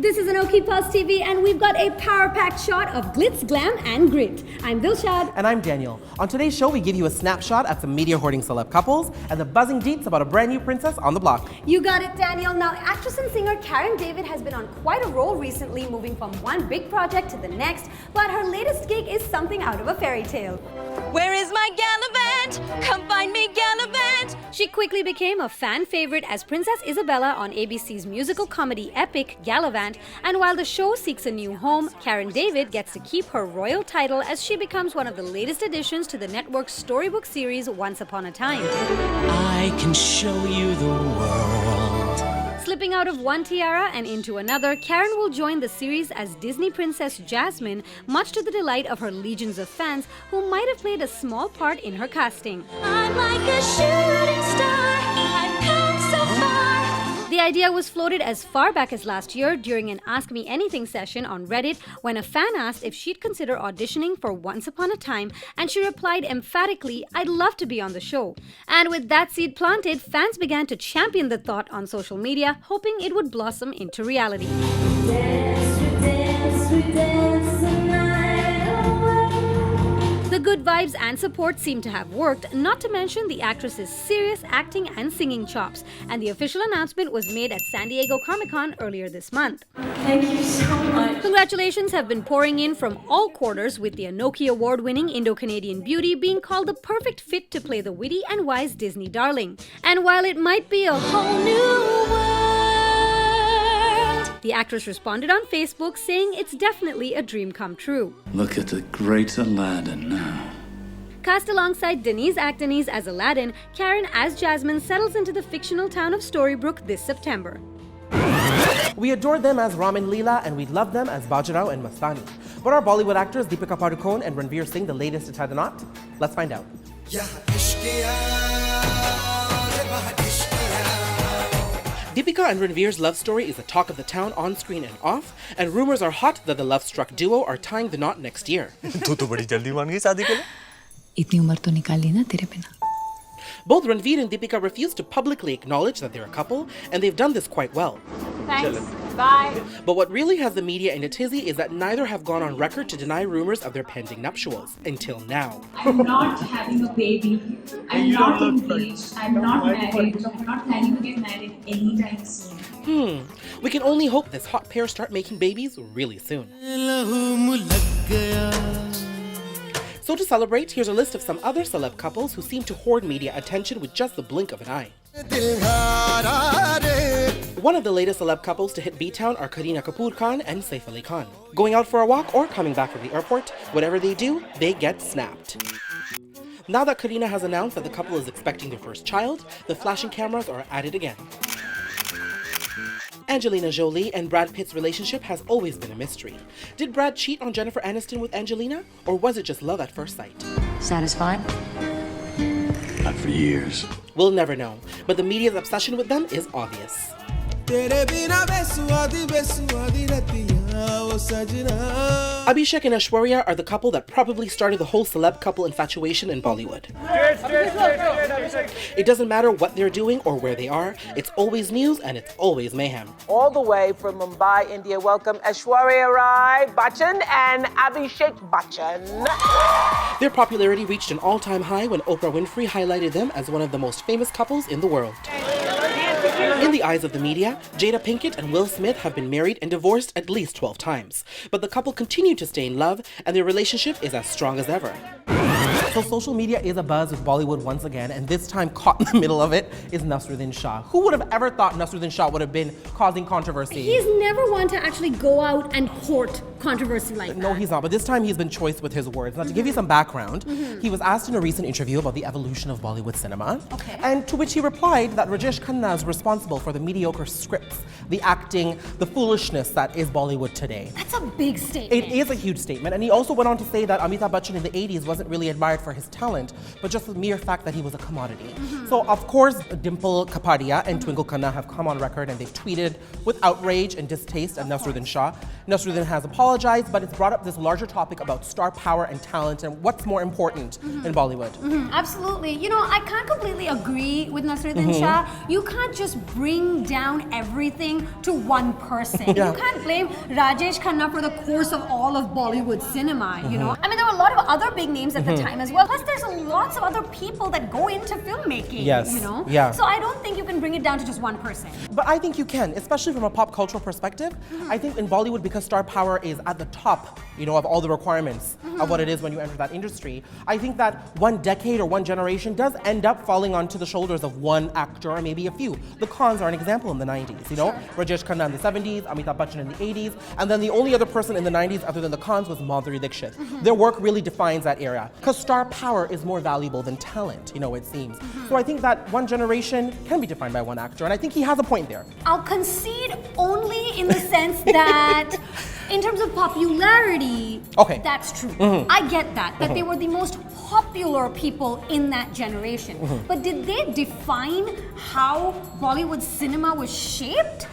This is ANOKHI Pulse TV and we've got a power-packed shot of glitz, glam and grit. I'm Dilshad. And I'm Daniel. On today's show, we give you a snapshot at some media-hoarding celeb couples and the buzzing deets about a brand new princess on the block. You got it, Daniel. Now, actress and singer Karen David has been on quite a roll recently, moving from one big project to the next, but her latest gig is something out of a fairy tale. Where is my Gallivant? Come find me, Gallivant! She quickly became a fan favorite as Princess Isabella on ABC's musical comedy epic Gallivant, and while the show seeks a new home, Karen David gets to keep her royal title as she becomes one of the latest additions to the network's storybook series Once Upon a Time. I can show you the world. Slipping out of one tiara and into another, Karen will join the series as Disney Princess Jasmine, much to the delight of her legions of fans who might have played a small part in her casting. I'm like a shooting star, I've come so far. The idea was floated as far back as last year during an Ask Me Anything session on Reddit when a fan asked if she'd consider auditioning for Once Upon a Time, and she replied emphatically, "I'd love to be on the show." And with that seed planted, fans began to champion the thought on social media, hoping it would blossom into reality. Dance, we dance, we dance the night away. The good vibes and support seem to have worked, not to mention the actress's serious acting and singing chops. And the official announcement was made at San Diego Comic-Con earlier this month. Thank you so much. Congratulations have been pouring in from all quarters, with the ANOKHI award-winning Indo-Canadian beauty being called the perfect fit to play the witty and wise Disney darling. And while it might be a whole new world, the actress responded on Facebook saying it's definitely a dream come true. Look at the great Aladdin now. Cast alongside Denise Actonese as Aladdin, Karen as Jasmine settles into the fictional town of Storybook this September. We adore them as Ram and Leela, and we love them as Bajirao and Mastani. But are Bollywood actors Deepika Padukone and Ranveer Singh the latest to tie the knot? Let's find out. Deepika and Ranveer's love story is the talk of the town on screen and off, and rumors are hot that the love-struck duo are tying the knot next year. तू तो बड़ी जल्दी मान गई शादी के लिए। इतनी उम्र तो निकाल ली ना तेरे बिना। Both Ranveer and Deepika refuse to publicly acknowledge that they're a couple, and they've done this quite well. Thanks. Bye. But what really has the media in a tizzy is that neither have gone on record to deny rumors of their pending nuptials, until now. I'm not having a baby. I'm not engaged. I'm not married. I'm not planning to get married anytime soon. We can only hope this hot pair start making babies really soon. So to celebrate, here's a list of some other celeb couples who seem to hoard media attention with just the blink of an eye. One of the latest celeb couples to hit B-Town are Kareena Kapoor Khan and Saif Ali Khan. Going out for a walk or coming back from the airport, whatever they do, they get snapped. Now that Kareena has announced that the couple is expecting their first child, the flashing cameras are at it again. Angelina Jolie and Brad Pitt's relationship has always been a mystery. Did Brad cheat on Jennifer Aniston with Angelina, or was it just love at first sight? Satisfied? Not for years. We'll never know, but the media's obsession with them is obvious. Abhishek and Aishwarya are the couple that probably started the whole celeb couple infatuation in Bollywood. It doesn't matter what they're doing or where they are, it's always news and it's always mayhem. All the way from Mumbai, India, welcome Aishwarya Rai Bachchan and Abhishek Bachchan. Their popularity reached an all-time high when Oprah Winfrey highlighted them as one of the most famous couples in the world. In the eyes of the media, Jada Pinkett and Will Smith have been married and divorced at least 12 times. But the couple continue to stay in love, and their relationship is as strong as ever. So social media is abuzz with Bollywood once again, and this time caught in the middle of it is Nasruddin Shah. Who would have ever thought Nasruddin Shah would have been causing controversy? He's never one to actually go out and court controversy like that. No, he's not, but this time he's been choice with his words. Now, to give you some background, he was asked in a recent interview about the evolution of Bollywood cinema, and to which he replied that Rajesh Khanna is responsible for the mediocre scripts, the acting, the foolishness that is Bollywood today. That's a big statement. It is a huge statement, and he also went on to say that Amitabh Bachchan in the 80s wasn't really admired for his talent, but just the mere fact that he was a commodity. So, of course, Dimple Kapadia and Twinkle Khanna have come on record and they've tweeted with outrage and distaste at Nasruddin Shah. Nasruddin has apologized apologize, but it's brought up this larger topic about star power and talent and what's more important in Bollywood. Absolutely. You know, I can't completely agree with Nasruddin Shah. You can't just bring down everything to one person. Yeah. You can't blame Rajesh Khanna for the course of all of Bollywood cinema, you know? I mean, there were a lot of other big names at the time as well. Plus, there's lots of other people that go into filmmaking, Yes. you know? Yeah. So I don't think you can bring it down to just one person. But I think you can, especially from a pop cultural perspective. I think in Bollywood, because star power is at the top, you know, of all the requirements of what it is when you enter that industry, I think that one decade or one generation does end up falling onto the shoulders of one actor or maybe a few. The Khans are an example in the 90s, you know? Rajesh Khanna in the 70s, Amitabh Bachchan in the 80s, and then the only other person in the 90s other than the Khans was Madhuri Dixit. Their work really defines that era. Because star power is more valuable than talent, you know, it seems. So I think that one generation can be defined by one actor, and I think he has a point there. I'll concede only in the sense that in terms of popularity, Okay. that's true. I get that they were the most popular people in that generation. But did they define how Bollywood cinema was shaped?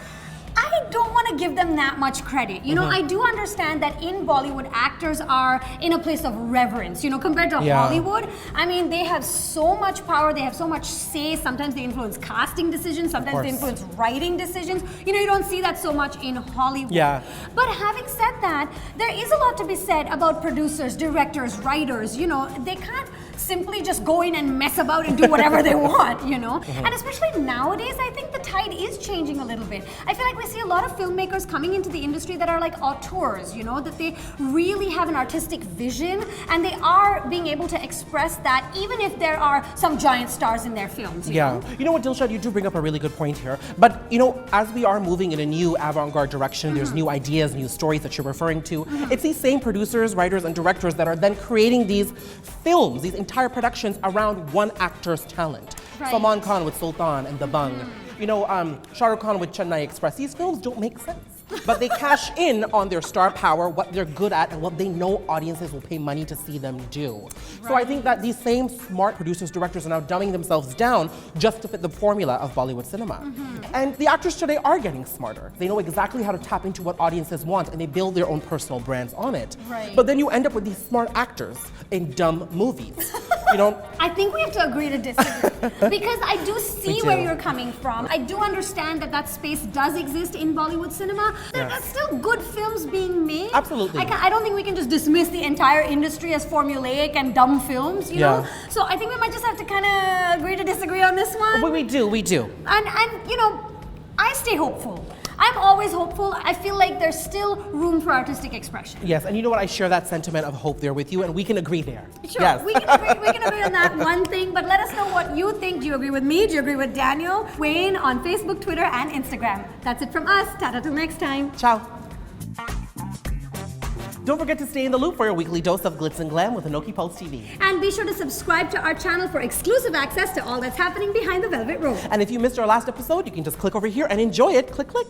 I don't want to give them that much credit. You know, I do understand that in Bollywood, actors are in a place of reverence, you know, compared to Hollywood. I mean, they have so much power, they have so much say. Sometimes they influence casting decisions, sometimes they influence writing decisions. You know, you don't see that so much in Hollywood. Yeah. But having said that, there is a lot to be said about producers, directors, writers. You know, they can't simply just go in and mess about and do whatever they want, you know? And especially nowadays, I think the tide is changing a little bit. I feel like we see a lot of filmmakers coming into the industry that are like auteurs, you know, that they really have an artistic vision and they are being able to express that even if there are some giant stars in their films. You know? You know what, Dilshad, you do bring up a really good point here. But, you know, as we are moving in a new avant-garde direction, there's new ideas, new stories that you're referring to. It's these same producers, writers, and directors that are then creating these films, these entire productions around one actor's talent. Salman Khan with Sultan and Dabangg. You know, Shah Rukh Khan with Chennai Express. These films don't make sense. But they cash in on their star power, what they're good at, and what they know audiences will pay money to see them do. So I think that these same smart producers, directors are now dumbing themselves down just to fit the formula of Bollywood cinema. And the actors today are getting smarter. They know exactly how to tap into what audiences want, and they build their own personal brands on it. But then you end up with these smart actors in dumb movies. You know? I think we have to agree to disagree because I do see where you're coming from. I do understand that that space does exist in Bollywood cinema. There's still good films being made. Absolutely. I don't think we can just dismiss the entire industry as formulaic and dumb films, you know? So I think we might just have to kind of agree to disagree on this one. We do. And you know, I stay hopeful. I'm always hopeful. I feel like there's still room for artistic expression. Yes, and you know what? I share that sentiment of hope there with you, and we can agree there. Sure, yes. we can agree on that one thing, but let us know what you think. Do you agree with me? Do you agree with Daniel? Weigh in on Facebook, Twitter, and Instagram. That's it from us. Tata till next time. Ciao. Don't forget to stay in the loop for your weekly dose of glitz and glam with ANOKHI Pulse TV. And be sure to subscribe to our channel for exclusive access to all that's happening behind the velvet rope. And if you missed our last episode, you can just click over here and enjoy it. Click, click.